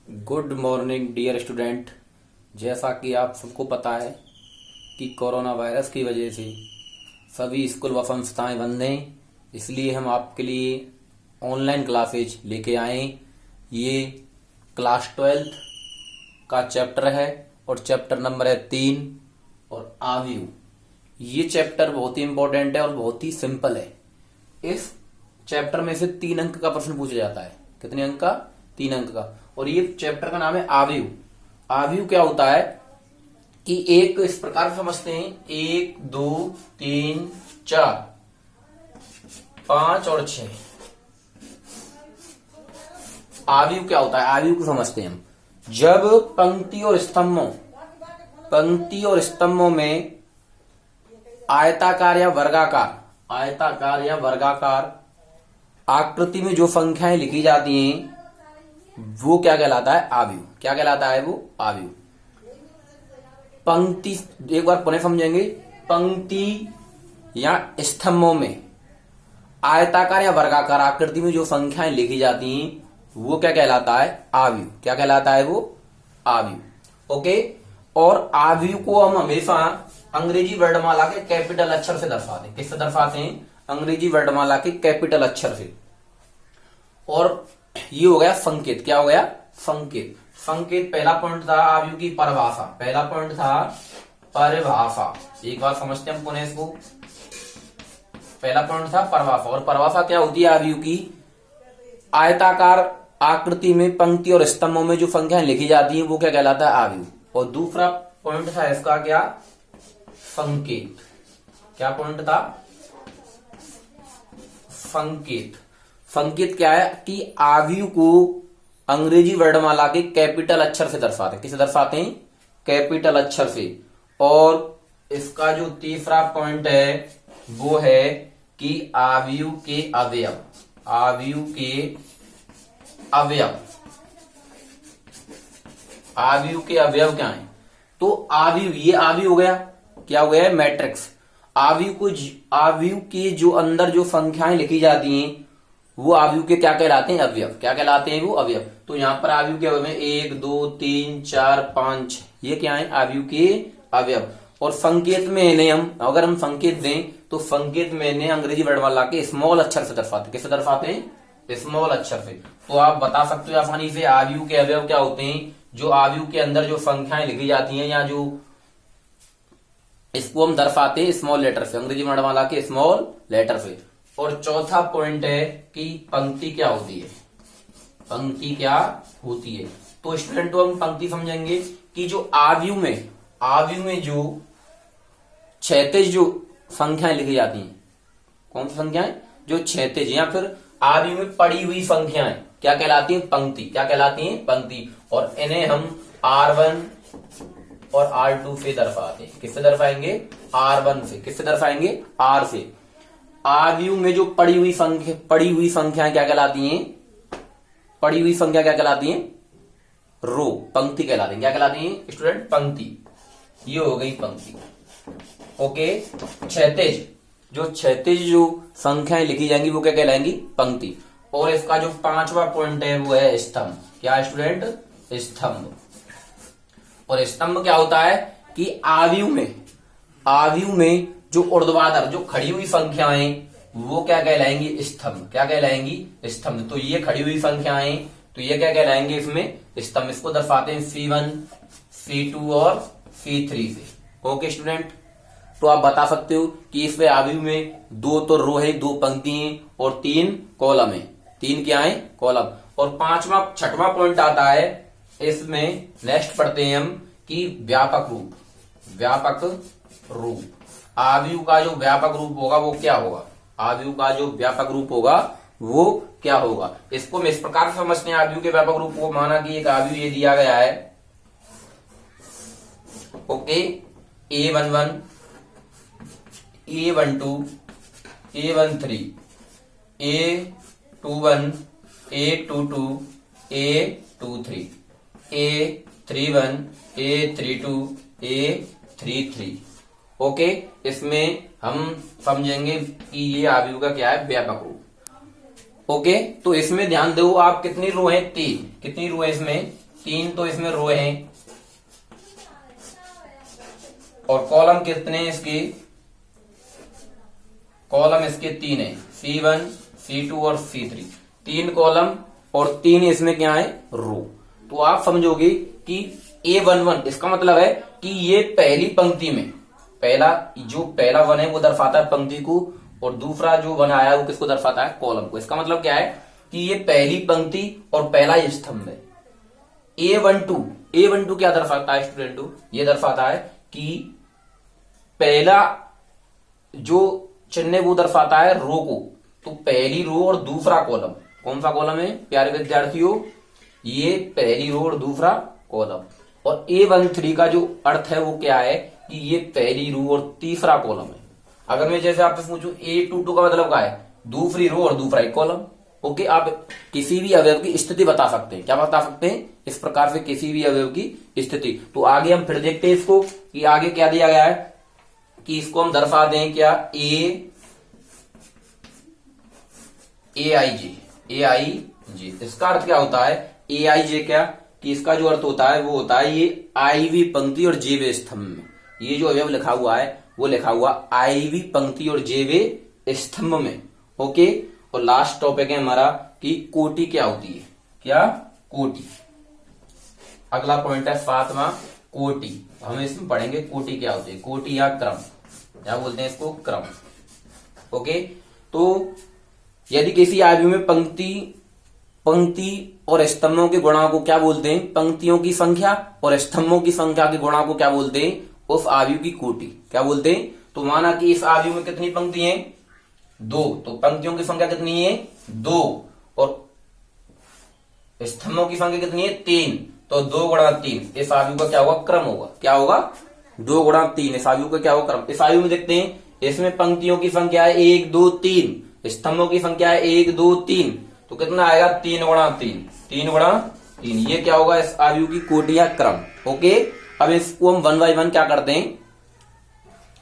Good morning dear student. जैसा कि आप सबको पता है कि कोरोना वायरस की वजह से सभी स्कूल व संस्थाएं बंद हैं, इसलिए हम आपके लिए ऑनलाइन क्लासेज लेके आए। ये क्लास 12th का चैप्टर है और चैप्टर नंबर है 3 और आव्यूह। ये चैप्टर बहुत ही इंपॉर्टेंट है और बहुत ही सिंपल है। इस चैप्टर में से 3 अंक का प्रश्न पूछा जाता है। कितने अंक का? 3 अंक का। और ये चैप्टर का नाम है आव्यूह। आव्यूह क्या होता है कि एक इस प्रकार समझते हैं, 1 2 3 4 5 और 6। आव्यूह क्या होता है? आव्यूह को समझते हैं हम। जब पंक्ति और स्तंभों में आयताकार या वर्गाकार आकृति में जो संख्याएं लिखी जाती हैं वो क्या कहलाता है? आव्यूह। क्या कहलाता है वो? आव्यूह। पंक्ति, एक बार पुनः समझेंगे। पंक्ति या स्तंभों में आयताकार या वर्गाकार आकृति में जो संख्याएं लिखी जाती हैं वो क्या कहलाता है? आव्यूह। क्या कहलाता है वो? आव्यूह। ओके। और आव्यूह को हम हमेशा अंग्रेजी वर्णमाला के कैपिटल अक्षर से दर्शाते हैं। किससे दर्शाते हैं? अंग्रेजी वर्णमाला के कैपिटल अक्षर से। और ये हो गया संकेत। क्या हो गया? संकेत। संकेत पहला पॉइंट था आव्यूह की परिभाषा। पहला पॉइंट था परिभाषा। एक बार समझते हैं पुनः इसको। पहला पॉइंट था परिभाषा। और परिभाषा क्या होती है आव्यूह की? आयताकार आकृति में पंक्ति और स्तंभों में जो संख्याएं लिखी जाती हैं वो क्या कहलाता है? आव्यूह। और दूसरा पॉइंट था इसका क्या? संकेत। क्या पॉइंट था? संकेत। संकेत क्या है कि आव्यूह को अंग्रेजी वर्णमाला के कैपिटल अक्षर से दर्शाते हैं। किसे दर्शाते हैं? कैपिटल अक्षर से। और इसका जो तीसरा पॉइंट है वो है कि आव्यूह के अवयव। आव्यूह के अवयव। आव्यूह के अवयव क्या है? तो आव्यूह, ये आव्यूह हो गया। क्या हो गया? मैट्रिक्स। आव्यूह के जो अंदर जो संख्याएं लिखी जाती हैं वो आव्यूह के क्या कहलाते हैं? अवयव। क्या कहलाते हैं वो? अवयव। तो यहां पर आव्यूह के अवयव में 1 2 3 4 5 ये क्या है? आव्यूह के अवयव। और संकेत में इन्हें अगर हम संकेत दें तो संकेत में इन्हें अंग्रेजी वर्णमाला के स्मॉल अक्षर से दर्शाते हैं। किससे दर्शाते हैं? स्मॉल अक्षर से। तो आप बता सकते हो आसानी से आव्यूह के अवयव क्या होते हैं। जो आव्यूह के अंदर जो संख्याएं लिखी जाती हैं या जो इसको हम दर्शाते हैं स्मॉल लेटर से, अंग्रेजी वर्णमाला के स्मॉल लेटर से। और चौथा पॉइंट है कि पंक्ति क्या होती है। पंक्ति क्या होती है? तो स्टूडेंट हम पंक्ति समझेंगे कि जो आव्यूह में जो क्षैतिज जो संख्याएं लिखी जाती हैं, कौन सी संख्याएं? जो क्षैतिज या फिर आव्यूह में पड़ी हुई संख्याएं क्या कहलाती हैं? पंक्ति। क्या कहलाती हैं? पंक्ति। और इन्हें हम R1 और R2 से दर्शाते हैं। किससे दर्शाएंगे? R1 से। किससे दर्शाएंगे? R से। आव्यूह में जो पड़ी हुई संख्याएं क्या कहलाती हैं? पड़ी हुई संख्या क्या कहलाती हैं? रो। पंक्ति कहलाती हैं। क्या कहलाती हैं स्टूडेंट? पंक्ति। ये हो गई पंक्ति। ओके। क्षैतिज जो संख्याएं लिखी जाएंगी वो क्या कहलाएंगी? पंक्ति। और इसका जो 5वां पॉइंट है वो है स्तंभ। क्या स्टूडेंट? स्तंभ। और स्तंभ क्या होता है कि आव्यूह में जो ऊर्ध्वाधर जो खड़ी हुई संख्याएं वो क्या कहलाएंगी? स्तंभ। क्या कहलाएंगी? स्तंभ। तो ये खड़ी हुई संख्याएं तो ये क्या कहलाएंगे? इसमें स्तंभ। इसको दर्शाते हैं C1 C2 और C3 से। Okay student. तो आप बता सकते हो कि इसमें आव्यूह में 2 तो रो है, 2 पंक्ति हैं और 3 कॉलम है। 3 क्या है? कॉलम। और 6वां पॉइंट आता है इसमें। नेक्स्ट पढ़ते हैं हम कि व्यापक रूप। आव्यूह का जो व्यापक रूप होगा वो क्या होगा? आव्यूह का जो व्यापक रूप होगा वो क्या होगा? इसको हम इस प्रकार समझते हैं आव्यूह के व्यापक रूप को। माना कि एक आव्यूह ये दिया गया है। Okay. A11 A12 A13 A21 A22 A23 A31 A32 A33। Okay. इसमें हम समझेंगे कि ये आव्यूह का क्या है? व्यापक रूप। ओके। तो इसमें ध्यान दो आप, कितनी रो है? 3। कितनी रो है इसमें? 3 तो इसमें रो हैं और कॉलम कितने हैं इसके, कॉलम इसके 3 है, C1 C2 और C3, 3 कॉलम और 3 इसमें क्या है, रो। तो आप समझोगे कि A11 इसका मतलब है कि ये पहली पंक्ति में पहला वन है वो दर्शाता है पंक्ति को, और दूसरा जो वन आया है वो किसको दर्शाता है, कॉलम को। इसका मतलब क्या है कि ये पहली पंक्ति और पहला स्तंभ है। A12 क्या दर्शाता है स्टूडेंटों, ये दर्शाता है कि पहला जो चिन्ह है वो दर्शाता है रो को, तो पहली रो और दूसरा कॉलम, कौन सा कॉलम है प्यारे विद्यार्थियों, ये पहली रो और दूसरा कॉलम। और A13 का जो अर्थ है वो क्या है कि ये पहली रो और तीसरा कॉलम है। अगर मैं जैसे आपसे पूछूं A22 का मतलब क्या है, दूसरी रो और दूसरा एक कॉलम। ओके, आप किसी भी अवयव की स्थिति बता सकते हैं, क्या बता सकते हैं, इस प्रकार से किसी भी अवयव की स्थिति। तो आगे हम फिर देखते हैं इसको कि आगे क्या दिया गया है, कि इसको हम दर्शा दें क्या, AIJ। इसका अर्थ क्या होता है AIJ, क्या कि इसका जो अर्थ होता है वो होता है ये आईवी पंक्ति और जेवे स्तंभ में, ये जो अवयव लिखा हुआ है वो लिखा हुआ आईवी पंक्ति और जेवे स्तंभ में। ओके, और लास्ट टॉपिक है हमारा कि कोटि क्या होती है, क्या कोटि। अगला पॉइंट है 7वां, कोटि। हम इसमें पढ़ेंगे कोटि क्या होती है, कोटि या क्रम, क्या बोलते हैं इसको, क्रम। ओके, तो यदि किसी आयु में पंक्ति और स्तंभों के गुणा को क्या बोलते हैं, पंक्तियों की संख्या और स्तंभों की संख्या के गुणा को क्या बोलते हैं, उस आयु की कोटि, क्या बोलते हैं। तो माना कि इस आयु में कितनी पंक्ति हैं, 2, तो पंक्तियों की संख्या कितनी है, 2, और स्तंभों की संख्या कितनी है, 3, तो 2 गुणा 3, इस आयु का क्या होगा, क्रम होगा, क्या होगा, 2 गुणा 3, इस आयु का क्या होगा, क्रम। इस आयु में देखते हैं, इसमें पंक्तियों की संख्या है 1 2 3, स्तंभों की संख्या है 1 2 3, तो कितना आएगा, 3 गुणा 3, 3 गुणा 3, ये क्या होगा, इस आयु की कोटि या क्रम। ओके, अब इसको हम 1 बाय 1 क्या करते हैं,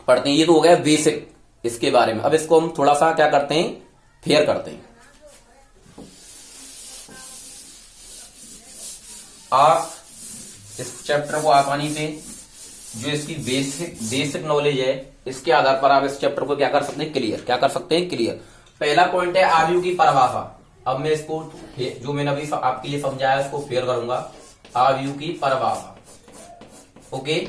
पढ़ते हैं। ये तो हो गया बेसिक इसके बारे में। अब इसको हम थोड़ा सा क्या करते हैं, फेयर करते हैं। आप इस चैप्टर को आसानी से, जो इसकी बेसिक नॉलेज है, इसके आधार पर आप इस चैप्टर को क्या कर सकते हैं, क्लियर, क्या कर सकते हैं, क्लियर। पहला पॉइंट है आयु की परिभाषा। अब मैं इसको जो मैंने अभी आपके लिए समझाया इसको फेयर करूंगा, आयु की परिभाषा। ओके,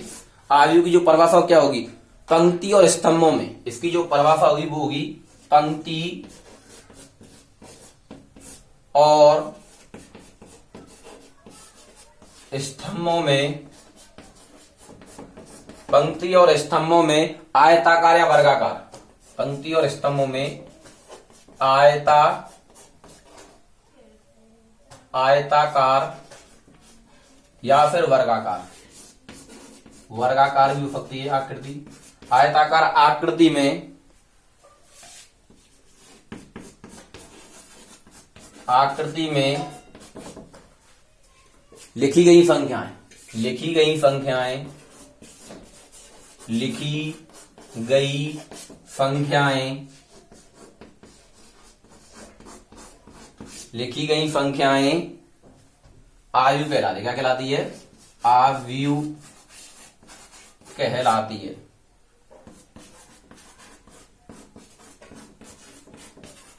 आयु की जो परिभाषा क्या होगी, पंक्ति और स्तंभों में, इसकी जो परिभाषा होगी वो होगी पंक्ति और स्तंभों में, पंक्ति और स्तंभों में आयताकार या वर्गाकार, पंक्ति और स्तंभों में आयताकार या फिर वर्गाकार भी हो सकती है आकृति। आयताकार आकृति में लिखी गई संख्याएं आयु कहलाती है, क्या कहलाती है, आयु कहलाती है।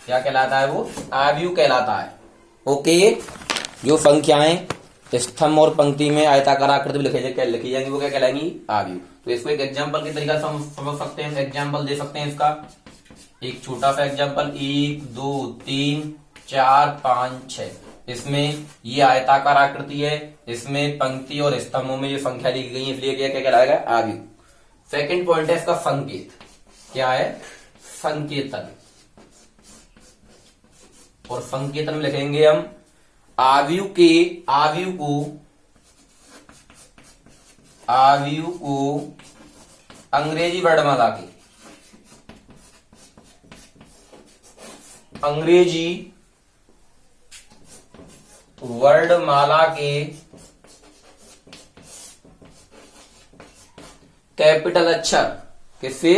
क्या कहलाता है वो, आयु कहलाता है। ओके, जो संख्याएं स्तंभ और पंक्ति में आयताकार आकृति में लिखी जाएंगी वो क्या कहलाएंगी, आयु। तो इसको एक एग्जांपल के तरीका से समझ सकते हैं, एग्जांपल दे सकते हैं इसका। एक छोटा सा एग्जांपल, 1 2 3 4 5 6, इसमें ये आयताकार आकृति है, इसमें पंक्ति और स्तंभों में ये संख्या लिखी गई है, इसलिए क्या कहलाएगा, आयु। सेकंड पॉइंट है इसका संकेत, क्या है, संकेतन। और संकेतन में लिखेंगे हम आयु को अंग्रेजी वर्णमाला के कैपिटल अक्षर, किससे,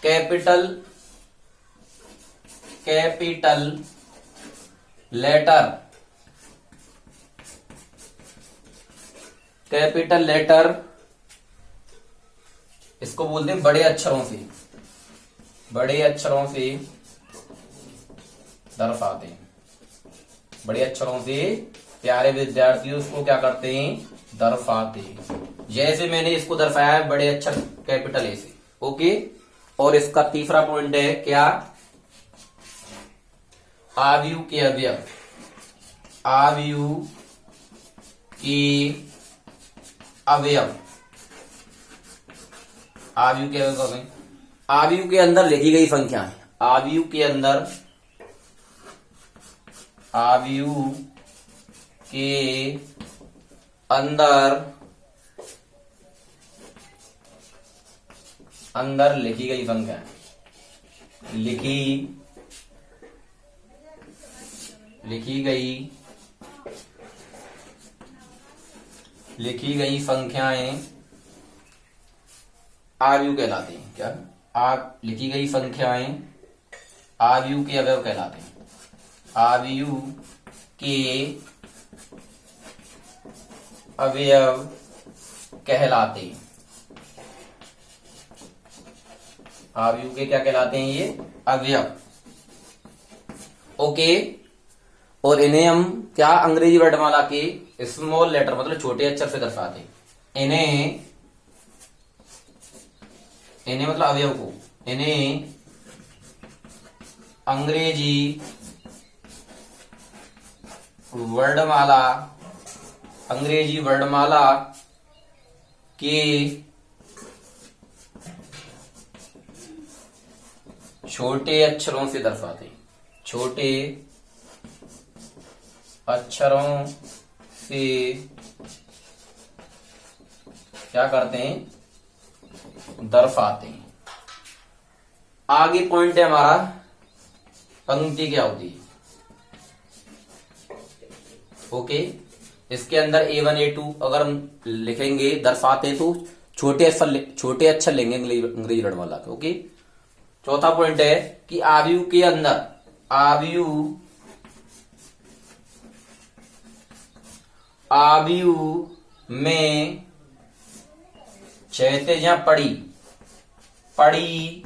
कैपिटल लेटर कैपिटल लेटर, इसको बोलते हैं बड़े अक्षरों से, बड़े अक्षरों से दर्शाते हैं। बड़े अक्षरों से प्यारे विद्यार्थियों उसको क्या करते हैं, दर्शाते हैं। जैसे मैंने इसको दर्शाया है बड़े अक्षर कैपिटल ए से। ओके, और इसका तीसरा पॉइंट है क्या, आव्यूह के अवयव, आव्यूह के अवयव, आव्यूह के अवयव, आव्यूह के अंदर लिखी गई संख्याएं, आव्यूह के अंदर, आव्यूह के अंदर लिखी गई संख्याएं, लिखी गई संख्याएं आव्यूह कहलाती हैं। क्या, लिखी गई संख्याएं आव्यूह के अवयव कहलाते हैं, आव्यूह के अवयव कहलाते हैं। आव्यूह के क्या कहलाते हैं, ये अवयव। ओके, और इन्हें हम क्या अंग्रेजी वर्णमाला के स्मॉल लेटर मतलब छोटे अक्षर से दर्शाते हैं। इन्हें मतलब अवयव को, इन्हें अंग्रेजी वर्णमाला के छोटे अक्षरों से दर्शाते हैं, छोटे अक्षरों से क्या करते हैं, दर्शाते हैं। आगे पॉइंट है हमारा पंक्ति क्या होती है। ओके, इसके अंदर A1 A2 अगर हम लिखेंगे दर्शाते हैं तो छोटे अक्षर लेंगे अंग्रेजी वर्णमाला के। ओके, चौथा पॉइंट है कि आव्यूह के अंदर, आव्यूह में क्षैतिज या पड़ी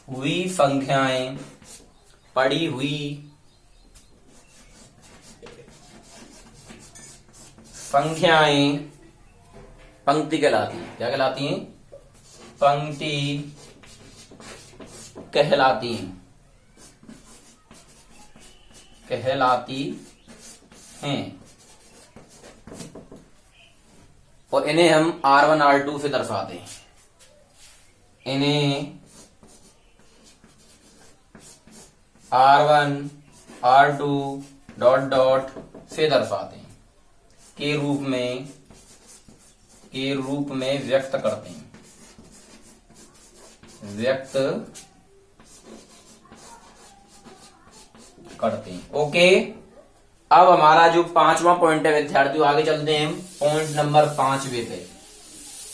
हुई संख्याएं, पड़ी हुई संख्याएं पंक्ति कहलाती हैं। क्या कहलाती हैं, पंक्ति कहलाती हैं। और इन्हें हम R1 R2 से दर्शाते हैं, इन्हें R1 R2 डॉट से दर्शाते हैं, के रूप में व्यक्त करते हैं, ओके। अब हमारा जो पांचवा पॉइंट है विद्यार्थियों, आगे चलते हैं पॉइंट नंबर 5वें पे।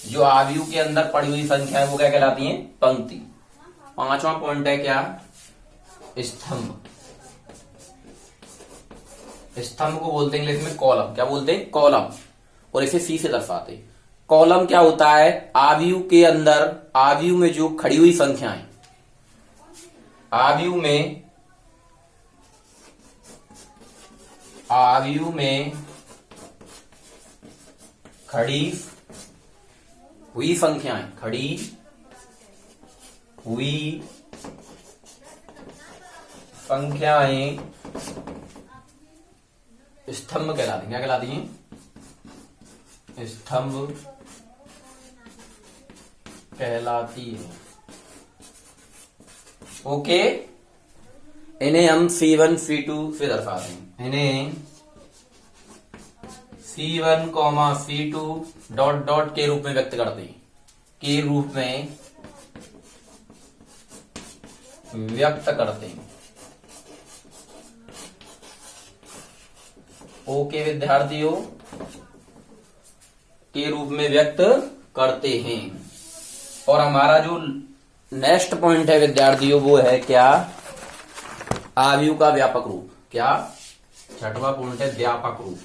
जो आव्यूह के अंदर पड़ी हुई संख्या है वो क्या कहलाती हैं, पंक्ति। पांचवा पॉइंट है क्या, स्तंभ। स्तंभ को बोलते हैं इंग्लिश में कॉलम। क्या बोलते हैं, कॉलम। और इसे सी से दर्शाते हैं। कॉलम क्या होता है, आव्यूह के अंदर, आव्यूह में जो खड़ी हुई संख्याएं, आव्यूह में खड़ी हुई संख्याएं, स्तंभ कहलाती हैं। क्या कहलाती हैं, स्तंभ कहलाती है। ओके, इन्हें हम C1 C2 से दर्शाते हैं, इन्हें C1, C2 डॉट के रूप में व्यक्त करते हैं, के रूप में व्यक्त करते हैं। ओके विद्यार्थियों, के रूप में व्यक्त करते हैं। और हमारा जो नेक्स्ट पॉइंट है विद्यार्थियों वो है क्या, आव्यूह का व्यापक रूप। क्या, छठवां पॉइंट है व्यापक रूप।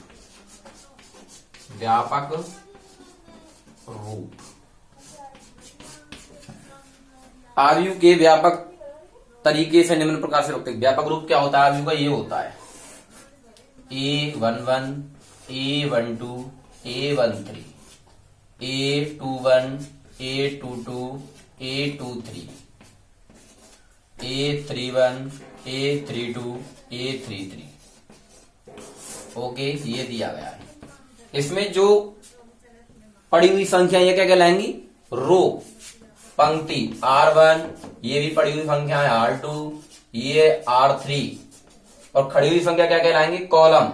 व्यापक रूप। आयु के व्यापक तरीके से निम्न प्रकार से रखते हैं। व्यापक रूप क्या होता है आयु का? ये होता है A11, A12, A13, A21, A22, A23, A31, A32, A33। Okay, ये दिया गया है। इसमें जो पड़ी हुई संख्या ये क्या कहलाएंगी? रो, पंक्ति। R1 ये भी पड़ी हुई संख्या है, R2 ये R3, और खड़ी हुई संख्या क्या कहलाएंगी? कॉलम।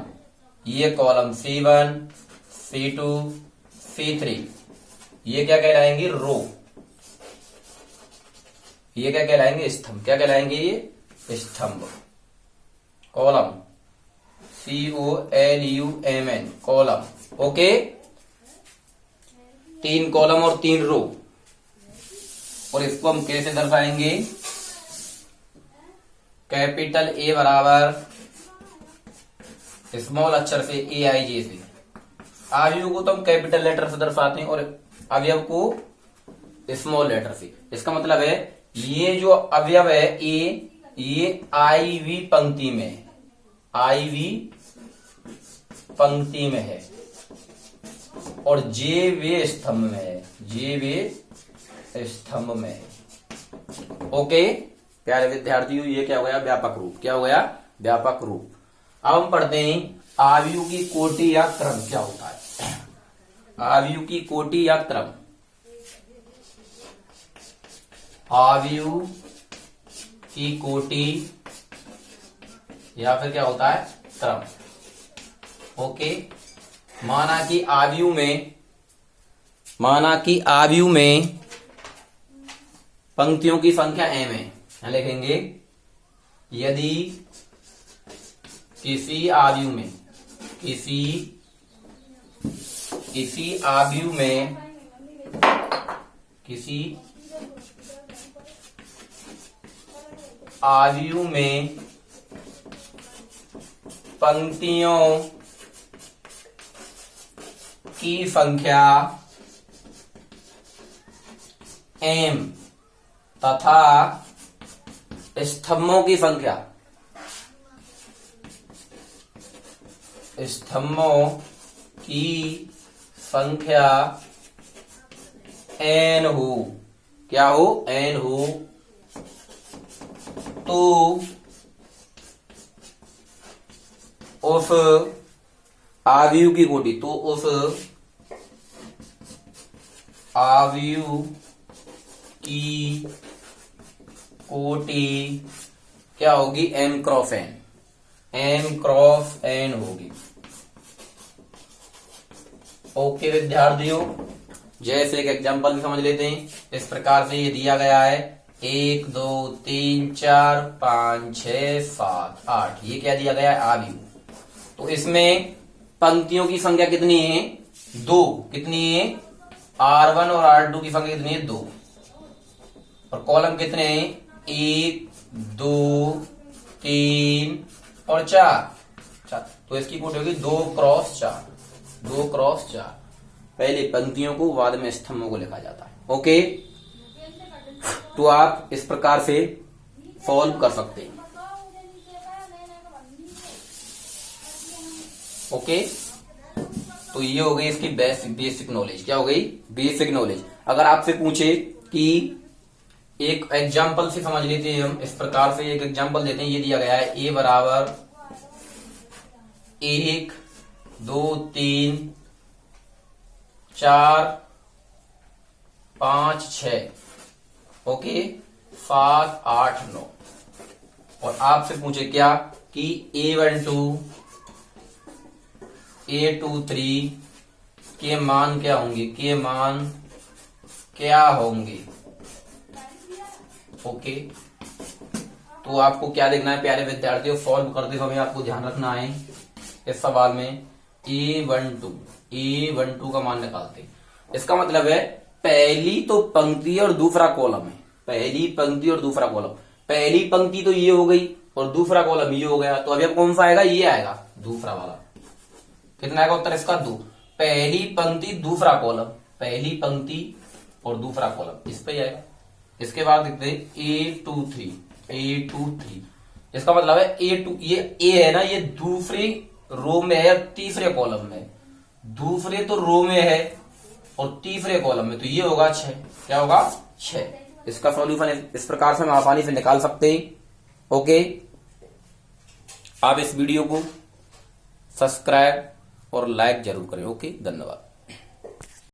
ये कॉलम C1, C2, C3, ये क्या कहलाएंगी? रो। ये क्या कहलाएंगे? स्तंभ। क्या कहलाएंगे? ये स्तंभ। Column COLUMN, column. Okay, 3 column और 3 रो। और इसको हम कैसे दर्शाएंगे? कैपिटल A बराबर स्मॉल अक्षर से AIJ से। आयु को तो हम कैपिटल लेटर से दर्शाते हैं और अवयव को स्मॉल लेटर से। इसका मतलब है ये जो अवयव है ये IV पंक्ति में है, IV पंक्ति में है, और JV स्तंभ में है, JV स्तंभ में है। ओके प्यारे विद्यार्थियों, ये क्या हो गया? व्यापक रूप। क्या हो गया? व्यापक रूप। अब हम पढ़ते हैं आयु की कोटि या क्रम क्या होता है। आयु की कोटि या क्रम। आयु की कोटि या फिर क्या होता है? क्रम। ओके, माना कि आयु में पंक्तियों की संख्या m है। यहां लिखेंगे यदि किसी आयु में पंक्तियों की संख्या m तथा स्तंभों की संख्या n हो। क्या हो? n हो, तो उस आयु की कोटि, आयु की कोटि क्या होगी? m क्रॉस n होगी। ओके विद्यार्थियों, जैसे एक एग्जांपल भी समझ लेते हैं। इस प्रकार से ये दिया गया है 1 2 3 4 5 6 7 8। ये क्या दिया गया है? आयु। तो इसमें पंक्तियों की संख्या कितनी है? 2। कितनी है? R1 और R2 की संख्या कितनी है? 2। और कॉलम कितने हैं? 1 2 3 और 4। तो इसकी कोटि होगी 2 क्रॉस 4। 2 क्रॉस 4। पहले पंक्तियों को, बाद में स्तंभों को लिखा जाता है। ओके, तो आप इस प्रकार से सॉल्व कर सकते हैं। ओके, तो ये हो गई इसकी बेसिक नॉलेज। क्या हो गई? Basic knowledge. अगर आपसे पूछे कि एक एग्जाम्पल से समझ लेते हैं हम। इस प्रकार से एक एग्जाम्पल देते हैं। ये दिया गया है A बराबर 1 2 3 4 5 6 ओके 7 8 9। और आपसे पूछे क्या कि A12 A23 के मान क्या होंगे? के मान क्या होंगे? ओके, तो आपको क्या देखना है प्यारे विद्यार्थियों? सॉल्व करते समय आपको ध्यान रखना है इस सवाल में A12 का मान निकालते हैं। इसका मतलब है पहली तो पंक्ति और दूसरा कॉलम है। पहली पंक्ति और दूसरा कॉलम। पहली पंक्ति तो ये हो गई और दूसरा कॉलम ये हो गया। तो अभी अब कौन सा आएगा? ये आएगा, दूसरा वाला। कितना आएगा उत्तर इसका? 2। पहली पंक्ति दूसरा कॉलम, पहली पंक्ति और दूसरा कॉलम इस पे ही आएगा। इसके बाद देखते A23 इसका मतलब है A2, ये A है ना, ये दूसरी रो में है या तीसरे कॉलम में, दूसरे तो रो में है और तीसरे कॉलम में, तो ये होगा 6। क्या होगा? 6। इसका सॉल्यूशन इस प्रकार से हम आसानी से निकाल सकते हैं। ओके, आप इस वीडियो को सब्सक्राइब और लाइक जरूर करें। ओके, धन्यवाद।